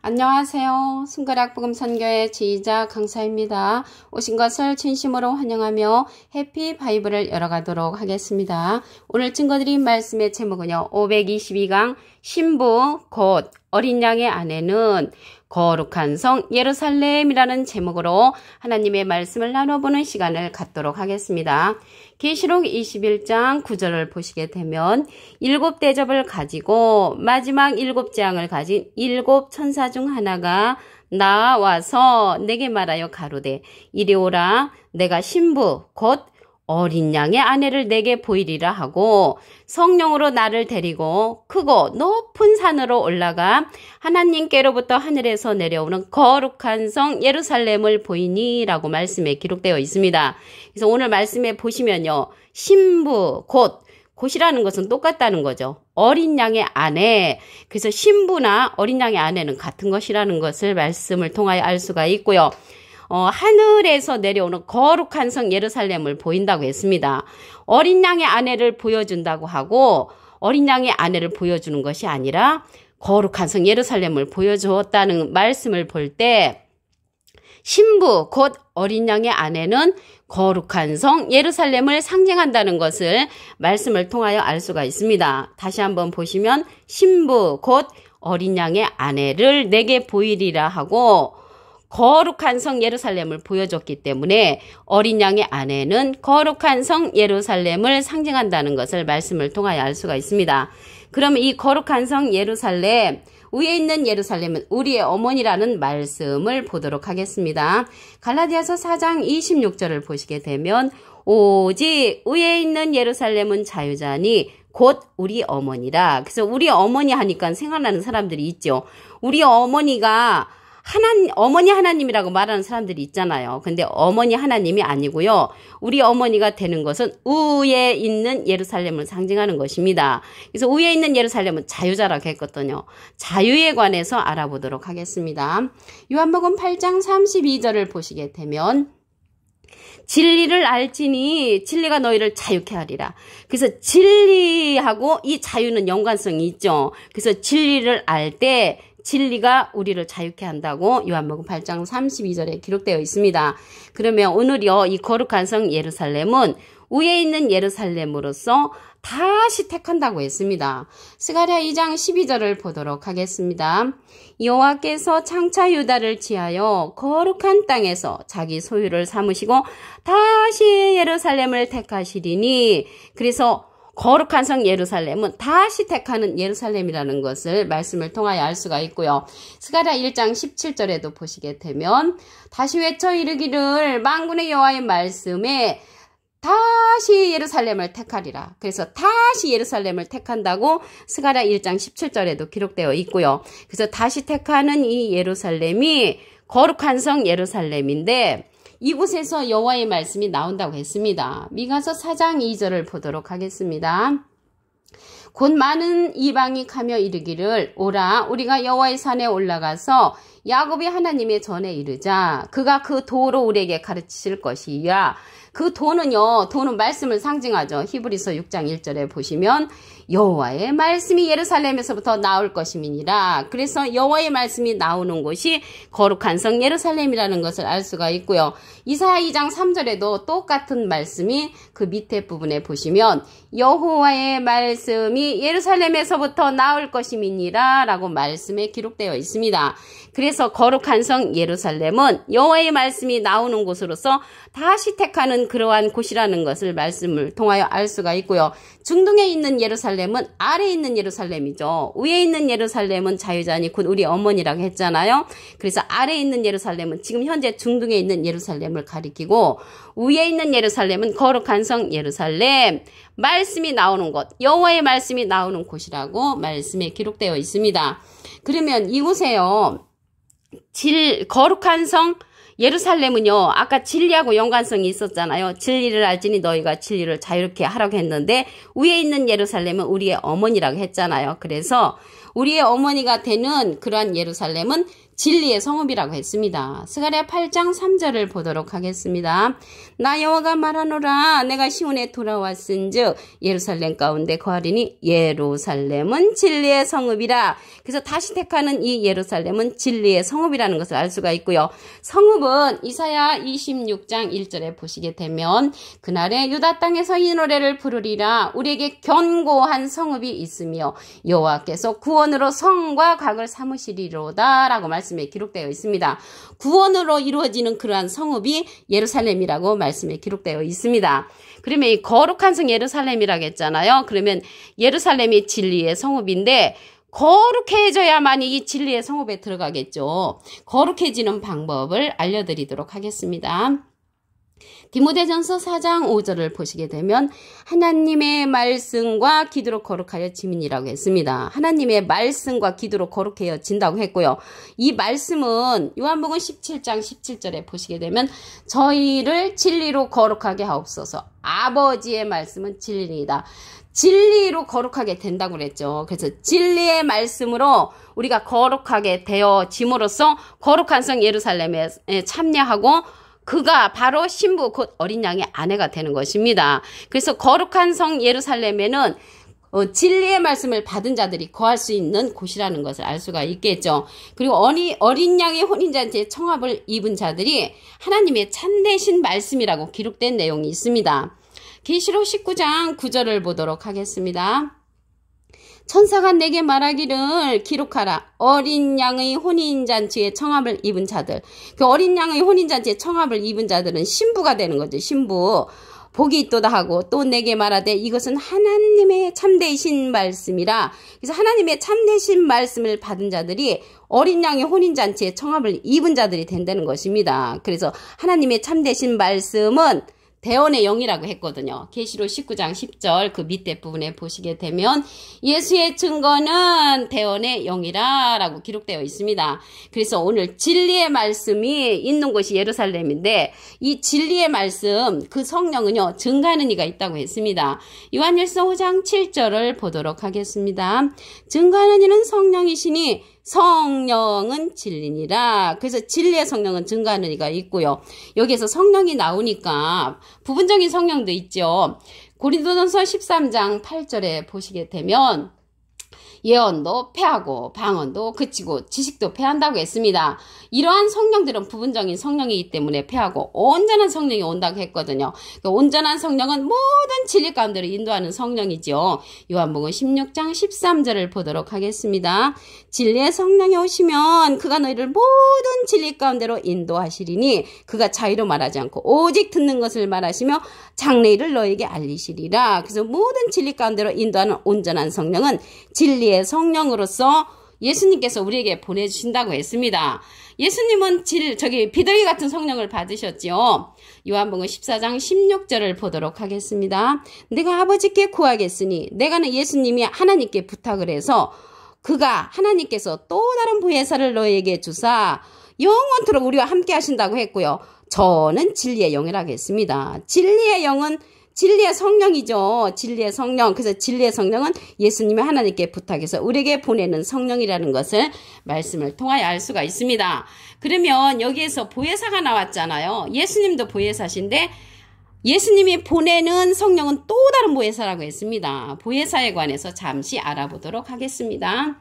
안녕하세요. 승가락 복음 선교회 지휘자 강사입니다. 오신 것을 진심으로 환영하며 해피 바이블을 열어가도록 하겠습니다. 오늘 증거드린 말씀의 제목은요. 522강 신부 곧 어린 양의 아내는 거룩한 성 예루살렘이라는 제목으로 하나님의 말씀을 나눠보는 시간을 갖도록 하겠습니다. 계시록 21장 9절을 보시게 되면 7대접을 가지고 마지막 7장을 가진 7천사 중 하나가 나와서 내게 말하여 가로되 이리 오라 내가 신부 곧 어린 양의 아내를 내게 보이리라 하고 성령으로 나를 데리고 크고 높은 산으로 올라가 하나님께로부터 하늘에서 내려오는 거룩한 성 예루살렘을 보이니 라고 말씀에 기록되어 있습니다. 그래서 오늘 말씀에 보시면요. 신부 곧이라는 것은 똑같다는 거죠. 어린 양의 아내. 그래서 신부나 어린 양의 아내는 같은 것이라는 것을 말씀을 통하여 알 수가 있고요. 하늘에서 내려오는 거룩한 성 예루살렘을 보인다고 했습니다. 어린 양의 아내를 보여준다고 하고 어린 양의 아내를 보여주는 것이 아니라 거룩한 성 예루살렘을 보여주었다는 말씀을 볼 때 신부 곧 어린 양의 아내는 거룩한 성 예루살렘을 상징한다는 것을 말씀을 통하여 알 수가 있습니다. 다시 한번 보시면 신부 곧 어린 양의 아내를 내게 보이리라 하고 거룩한 성 예루살렘을 보여줬기 때문에 어린 양의 아내는 거룩한 성 예루살렘을 상징한다는 것을 말씀을 통하여 알 수가 있습니다. 그러면 이 거룩한 성 예루살렘, 위에 있는 예루살렘은 우리의 어머니라는 말씀을 보도록 하겠습니다. 갈라디아서 4장 26절을 보시게 되면 오직 위에 있는 예루살렘은 자유자니 곧 우리 어머니라. 그래서 우리 어머니 하니까 생각나는 사람들이 있죠. 우리 어머니가 어머니 하나님이라고 말하는 사람들이 있잖아요. 근데 어머니 하나님이 아니고요. 우리 어머니가 되는 것은 위에 있는 예루살렘을 상징하는 것입니다. 그래서 위에 있는 예루살렘은 자유자라고 했거든요. 자유에 관해서 알아보도록 하겠습니다. 요한복음 8장 32절을 보시게 되면 진리를 알지니 진리가 너희를 자유케 하리라. 그래서 진리하고 이 자유는 연관성이 있죠. 그래서 진리를 알 때 진리가 우리를 자유케 한다고 요한복음 8장 32절에 기록되어 있습니다. 그러면 오늘요 이 거룩한 성 예루살렘은 위에 있는 예루살렘으로서 다시 택한다고 했습니다. 스가랴 2장 12절을 보도록 하겠습니다. 여호와께서 창차 유다를 지하여 거룩한 땅에서 자기 소유를 삼으시고 다시 예루살렘을 택하시리니 그래서 거룩한 성 예루살렘은 다시 택하는 예루살렘이라는 것을 말씀을 통하여 알 수가 있고요. 스가랴 1장 17절에도 보시게 되면 다시 외쳐 이르기를 만군의 여호와의 말씀에 다시 예루살렘을 택하리라. 그래서 다시 예루살렘을 택한다고 스가랴 1장 17절에도 기록되어 있고요. 그래서 다시 택하는 이 예루살렘이 거룩한 성 예루살렘인데 이곳에서 여호와의 말씀이 나온다고 했습니다. 미가서 4장 2절을 보도록 하겠습니다. 곧 많은 이방이 가며 이르기를 오라 우리가 여호와의 산에 올라가서 야곱의 하나님의 전에 이르자 그가 그 도로 우리에게 가르치실 것이야. 그 도는요, 도는 말씀을 상징하죠. 히브리서 6장 1절에 보시면 여호와의 말씀이 예루살렘에서부터 나올 것임이니라. 그래서 여호와의 말씀이 나오는 곳이 거룩한 성 예루살렘이라는 것을 알 수가 있고요. 이사야 2장 3절에도 똑같은 말씀이 그 밑에 부분에 보시면 여호와의 말씀이 예루살렘에서부터 나올 것임이니라 라고 말씀에 기록되어 있습니다. 그래서 거룩한 성 예루살렘은 여호와의 말씀이 나오는 곳으로서 다시 택하는 그러한 곳이라는 것을 말씀을 통하여 알 수가 있고요. 중동에 있는 예루살렘은 아래에 있는 예루살렘이죠. 위에 있는 예루살렘은 자유자니 곧 우리 어머니라고 했잖아요. 그래서 아래에 있는 예루살렘은 지금 현재 중동에 있는 예루살렘을 가리키고 위에 있는 예루살렘은 거룩한 성 예루살렘, 말씀이 나오는 곳, 여호와의 말씀이 나오는 곳이라고 말씀에 기록되어 있습니다. 그러면 이곳에요. 거룩한 성 예루살렘은요. 아까 진리하고 연관성이 있었잖아요. 진리를 알지니 너희가 진리를 자유롭게 하라고 했는데 위에 있는 예루살렘은 우리의 어머니라고 했잖아요. 그래서 우리의 어머니가 되는 그러한 예루살렘은 진리의 성읍이라고 했습니다. 스가랴 8장 3절을 보도록 하겠습니다. 나 여호와가 말하노라 내가 시온에 돌아왔은즉 예루살렘 가운데 거하리니 예루살렘은 진리의 성읍이라. 그래서 다시 택하는 이 예루살렘은 진리의 성읍이라는 것을 알 수가 있고요. 성읍은 이사야 26장 1절에 보시게 되면 그날에 유다 땅에서 이 노래를 부르리라. 우리에게 견고한 성읍이 있으며 여호와께서 구원으로 성과 각을 삼으시리로다 라고 말씀에 기록되어 있습니다. 구원으로 이루어지는 그러한 성읍이 예루살렘이라고 말씀에 기록되어 있습니다. 그러면 이 거룩한 성 예루살렘이라고 했잖아요. 그러면 예루살렘이 진리의 성읍인데 거룩해져야만 이 진리의 성읍에 들어가겠죠. 거룩해지는 방법을 알려드리도록 하겠습니다. 디모데전서 4장 5절을 보시게 되면 하나님의 말씀과 기도로 거룩하여 지민이라고 했습니다. 하나님의 말씀과 기도로 거룩해진다고 했고요. 이 말씀은 요한복음 17장 17절에 보시게 되면 저희를 진리로 거룩하게 하옵소서. 아버지의 말씀은 진리이다. 진리로 거룩하게 된다고 그랬죠. 그래서 진리의 말씀으로 우리가 거룩하게 되어짐으로써 거룩한 성 예루살렘에 참여하고 그가 바로 신부 곧 어린 양의 아내가 되는 것입니다. 그래서 거룩한 성 예루살렘에는 진리의 말씀을 받은 자들이 거할 수 있는 곳이라는 것을 알 수가 있겠죠. 그리고 어린 양의 혼인잔치에 청합을 입은 자들이 하나님의 참되신 말씀이라고 기록된 내용이 있습니다. 계시록 19장 9절을 보도록 하겠습니다. 천사가 내게 말하기를 기록하라. 어린 양의 혼인잔치에 청합을 입은 자들. 그 어린 양의 혼인잔치에 청합을 입은 자들은 신부가 되는 거죠. 신부. 복이 있도다 하고 또 내게 말하되 이것은 하나님의 참되신 말씀이라. 그래서 하나님의 참되신 말씀을 받은 자들이 어린 양의 혼인잔치에 청합을 입은 자들이 된다는 것입니다. 그래서 하나님의 참되신 말씀은 대언의 영이라고 했거든요. 계시록 19장 10절 그 밑에 부분에 보시게 되면 예수의 증거는 대언의 영이라 라고 기록되어 있습니다. 그래서 오늘 진리의 말씀이 있는 곳이 예루살렘인데 이 진리의 말씀 그 성령은요 증거하는 이가 있다고 했습니다. 요한일서 5장 7절을 보도록 하겠습니다. 증거하는 이는 성령이시니 성령은 진리니라. 그래서 진리의 성령은 증거하는 이가 있고요. 여기에서 성령이 나오니까 부분적인 성령도 있죠. 고린도전서 13장 8절에 보시게 되면 예언도 패하고 방언도 그치고 지식도 패한다고 했습니다. 이러한 성령들은 부분적인 성령이기 때문에 패하고 온전한 성령이 온다고 했거든요. 그러니까 온전한 성령은 모든 진리 가운데로 인도하는 성령이죠. 요한복음 16장 13절을 보도록 하겠습니다. 진리의 성령이 오시면 그가 너희를 모든 진리 가운데로 인도하시리니 그가 자유로 말하지 않고 오직 듣는 것을 말하시며 장래일을 너희에게 알리시리라. 그래서 모든 진리 가운데로 인도하는 온전한 성령은 진리의 성령으로서 예수님께서 우리에게 보내주신다고 했습니다. 예수님은 비둘기 같은 성령을 받으셨지요. 요한복음 14장 16절을 보도록 하겠습니다. 내가 아버지께 구하겠으니 내가는 예수님이 하나님께 부탁을 해서 그가 하나님께서 또 다른 보혜사를 너희에게 주사 영원토록 우리와 함께 하신다고 했고요. 저는 진리의 영이라고 했습니다. 진리의 영은 진리의 성령이죠. 진리의 성령. 그래서 진리의 성령은 예수님이 하나님께 부탁해서 우리에게 보내는 성령이라는 것을 말씀을 통하여 알 수가 있습니다. 그러면 여기에서 보혜사가 나왔잖아요. 예수님도 보혜사신데 예수님이 보내는 성령은 또 다른 보혜사라고 했습니다. 보혜사에 관해서 잠시 알아보도록 하겠습니다.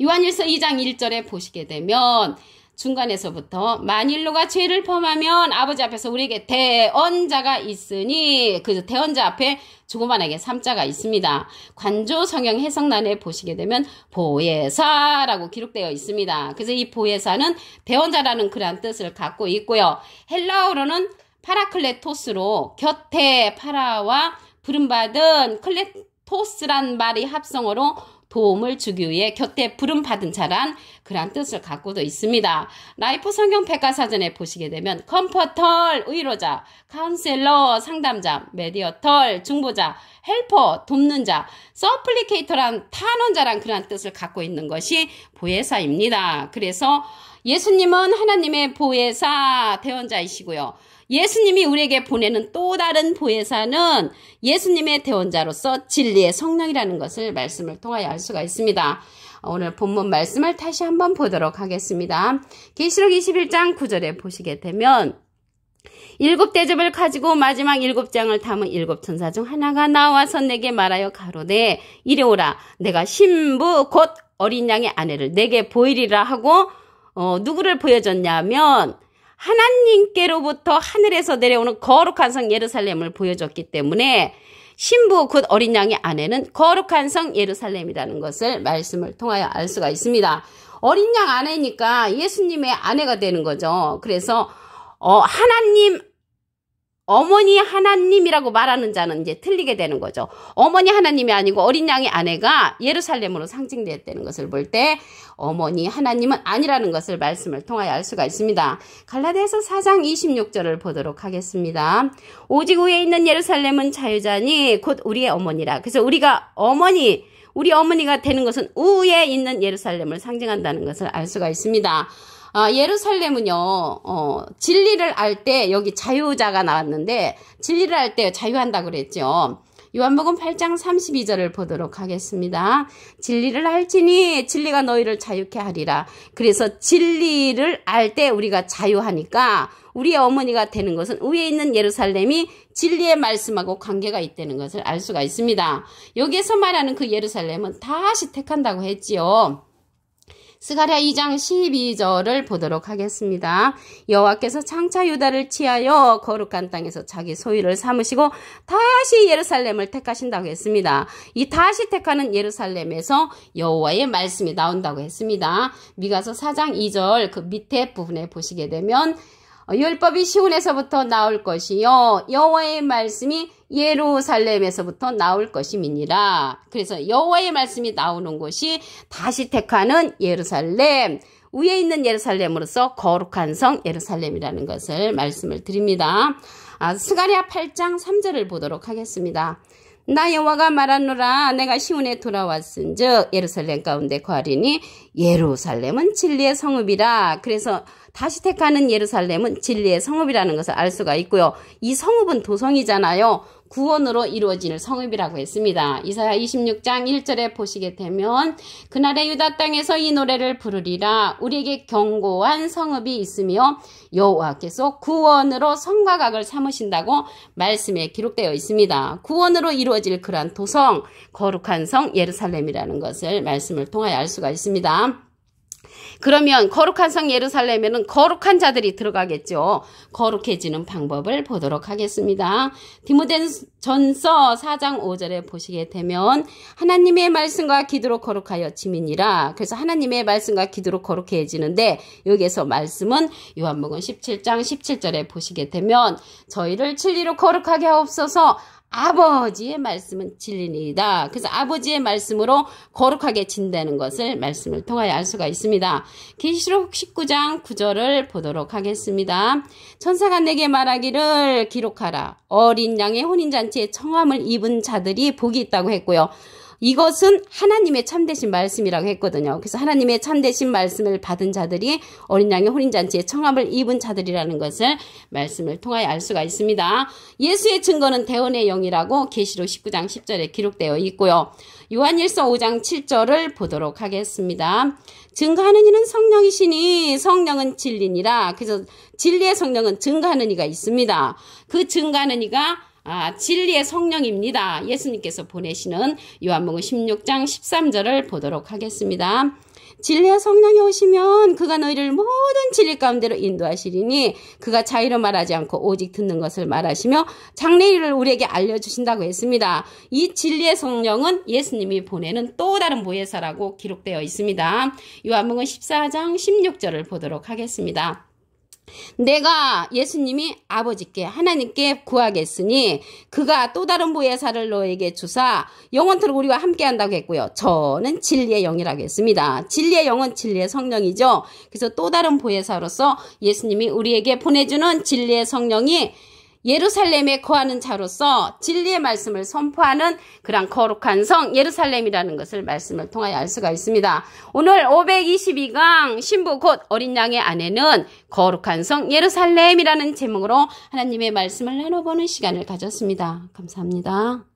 요한일서 2장 1절에 보시게 되면 중간에서부터 만일 누가 죄를 범하면 아버지 앞에서 우리에게 대언자가 있으니 그 대언자 앞에 조그만하게 3자가 있습니다. 관조 성경 해석란에 보시게 되면 보혜사라고 기록되어 있습니다. 그래서 이 보혜사는 대언자라는 그러한 뜻을 갖고 있고요. 헬라어로는 파라클레토스로 곁에 파라와 부름받은 클레토스란 말이 합성어로 도움을 주기 위해 곁에 부름받은 자란 그런 뜻을 갖고도 있습니다. 라이프 성경 백과사전에 보시게 되면 컴포털, 의로자, 카운셀러, 상담자, 메디어털, 중보자, 헬퍼, 돕는 자, 서플리케이터란 탄원자란 그런 뜻을 갖고 있는 것이 보혜사입니다. 그래서 예수님은 하나님의 보혜사 대언자이시고요. 예수님이 우리에게 보내는 또 다른 보혜사는 예수님의 대언자로서 진리의 성령이라는 것을 말씀을 통하여 알 수가 있습니다. 오늘 본문 말씀을 다시 한번 보도록 하겠습니다. 계시록 21장 9절에 보시게 되면 7대접을 가지고 마지막 7장을 담은 7천사 중 하나가 나와서 내게 말하여 가로되 이리 오라. 내가 신부 곧 어린 양의 아내를 내게 보이리라 하고 누구를 보여줬냐면 하나님께로부터 하늘에서 내려오는 거룩한 성 예루살렘을 보여줬기 때문에 신부 곧 어린 양의 아내는 거룩한 성 예루살렘이라는 것을 말씀을 통하여 알 수가 있습니다. 어린 양 아내니까 예수님의 아내가 되는 거죠. 그래서 하나님, 어머니 하나님이라고 말하는 자는 이제 틀리게 되는 거죠. 어머니 하나님이 아니고 어린 양의 아내가 예루살렘으로 상징되었다는 것을 볼 때 어머니 하나님은 아니라는 것을 말씀을 통하여 알 수가 있습니다. 갈라디아서 4장 26절을 보도록 하겠습니다. 오직 위에 있는 예루살렘은 자유자니 곧 우리의 어머니라. 그래서 우리가 우리 어머니가 되는 것은 위에 있는 예루살렘을 상징한다는 것을 알 수가 있습니다. 예루살렘은요, 진리를 알 때 여기 자유자가 나왔는데 진리를 알 때 자유한다고 그랬죠. 요한복음 8장 32절을 보도록 하겠습니다. 진리를 알지니 진리가 너희를 자유케 하리라. 그래서 진리를 알 때 우리가 자유하니까 우리의 어머니가 되는 것은 위에 있는 예루살렘이 진리의 말씀하고 관계가 있다는 것을 알 수가 있습니다. 여기에서 말하는 그 예루살렘은 다시 택한다고 했지요. 스가랴 2장 12절을 보도록 하겠습니다. 여호와께서 장차 유다를 취하여 거룩한 땅에서 자기 소유를 삼으시고 다시 예루살렘을 택하신다고 했습니다. 이 다시 택하는 예루살렘에서 여호와의 말씀이 나온다고 했습니다. 미가서 4장 2절 그 밑에 부분에 보시게 되면 율법이 시온에서부터 나올 것이요 여호와의 말씀이 예루살렘에서부터 나올 것임이니라. 그래서 여호와의 말씀이 나오는 곳이 다시 택하는 예루살렘, 위에 있는 예루살렘으로서 거룩한 성 예루살렘이라는 것을 말씀을 드립니다. 스가랴 8장 3절을 보도록 하겠습니다. 나 여호와가 말하노라. 내가 시온에 돌아왔은즉 예루살렘 가운데 거하리니 예루살렘은 진리의 성읍이라. 그래서 다시 택하는 예루살렘은 진리의 성읍이라는 것을 알 수가 있고요. 이 성읍은 도성이잖아요. 구원으로 이루어지는 성읍이라고 했습니다. 이사야 26장 1절에 보시게 되면 그날의 유다 땅에서 이 노래를 부르리라. 우리에게 견고한 성읍이 있으며 여호와께서 구원으로 성과 각을 삼으신다고 말씀에 기록되어 있습니다. 구원으로 이루어질 그러한 도성, 거룩한 성 예루살렘이라는 것을 말씀을 통하여 알 수가 있습니다. 그러면 거룩한 성 예루살렘에는 거룩한 자들이 들어가겠죠. 거룩해지는 방법을 보도록 하겠습니다. 디모데전서 4장 5절에 보시게 되면 하나님의 말씀과 기도로 거룩하여 지민이라. 그래서 하나님의 말씀과 기도로 거룩해지는데 여기에서 말씀은 요한복음 17장 17절에 보시게 되면 저희를 진리로 거룩하게 하옵소서. 아버지의 말씀은 진리니이다. 그래서 아버지의 말씀으로 거룩하게 진다는 것을 말씀을 통하여 알 수가 있습니다. 계시록 19장 9절을 보도록 하겠습니다. 천사가 내게 말하기를 기록하라. 어린 양의 혼인잔치에 청함을 입은 자들이 복이 있다고 했고요. 이것은 하나님의 참되신 말씀이라고 했거든요. 그래서 하나님의 참되신 말씀을 받은 자들이 어린 양의 혼인잔치에 청함을 입은 자들이라는 것을 말씀을 통하여 알 수가 있습니다. 예수의 증거는 대언의 영이라고 계시록 19장 10절에 기록되어 있고요. 요한일서 5장 7절을 보도록 하겠습니다. 증거하는 이는 성령이시니 성령은 진리니라. 그래서 진리의 성령은 증거하는 이가 있습니다. 그 증거하는 이가 진리의 성령입니다. 예수님께서 보내시는 요한복음 16장 13절을 보도록 하겠습니다. 진리의 성령이 오시면 그가 너희를 모든 진리 가운데로 인도하시리니 그가 자의로 말하지 않고 오직 듣는 것을 말하시며 장래일을 우리에게 알려주신다고 했습니다. 이 진리의 성령은 예수님이 보내는 또 다른 보혜사라고 기록되어 있습니다. 요한복음 14장 16절을 보도록 하겠습니다. 내가 예수님이 아버지께 하나님께 구하겠으니 그가 또 다른 보혜사를 너에게 주사 영원토록 우리와 함께한다고 했고요. 저는 진리의 영이라고 했습니다. 진리의 영은 진리의 성령이죠. 그래서 또 다른 보혜사로서 예수님이 우리에게 보내주는 진리의 성령이 예루살렘에 거하는 자로서 진리의 말씀을 선포하는 그런 거룩한 성 예루살렘이라는 것을 말씀을 통하여 알 수가 있습니다. 오늘 522강 신부 곧 어린 양의 아내는 거룩한 성 예루살렘이라는 제목으로 하나님의 말씀을 나눠보는 시간을 가졌습니다. 감사합니다.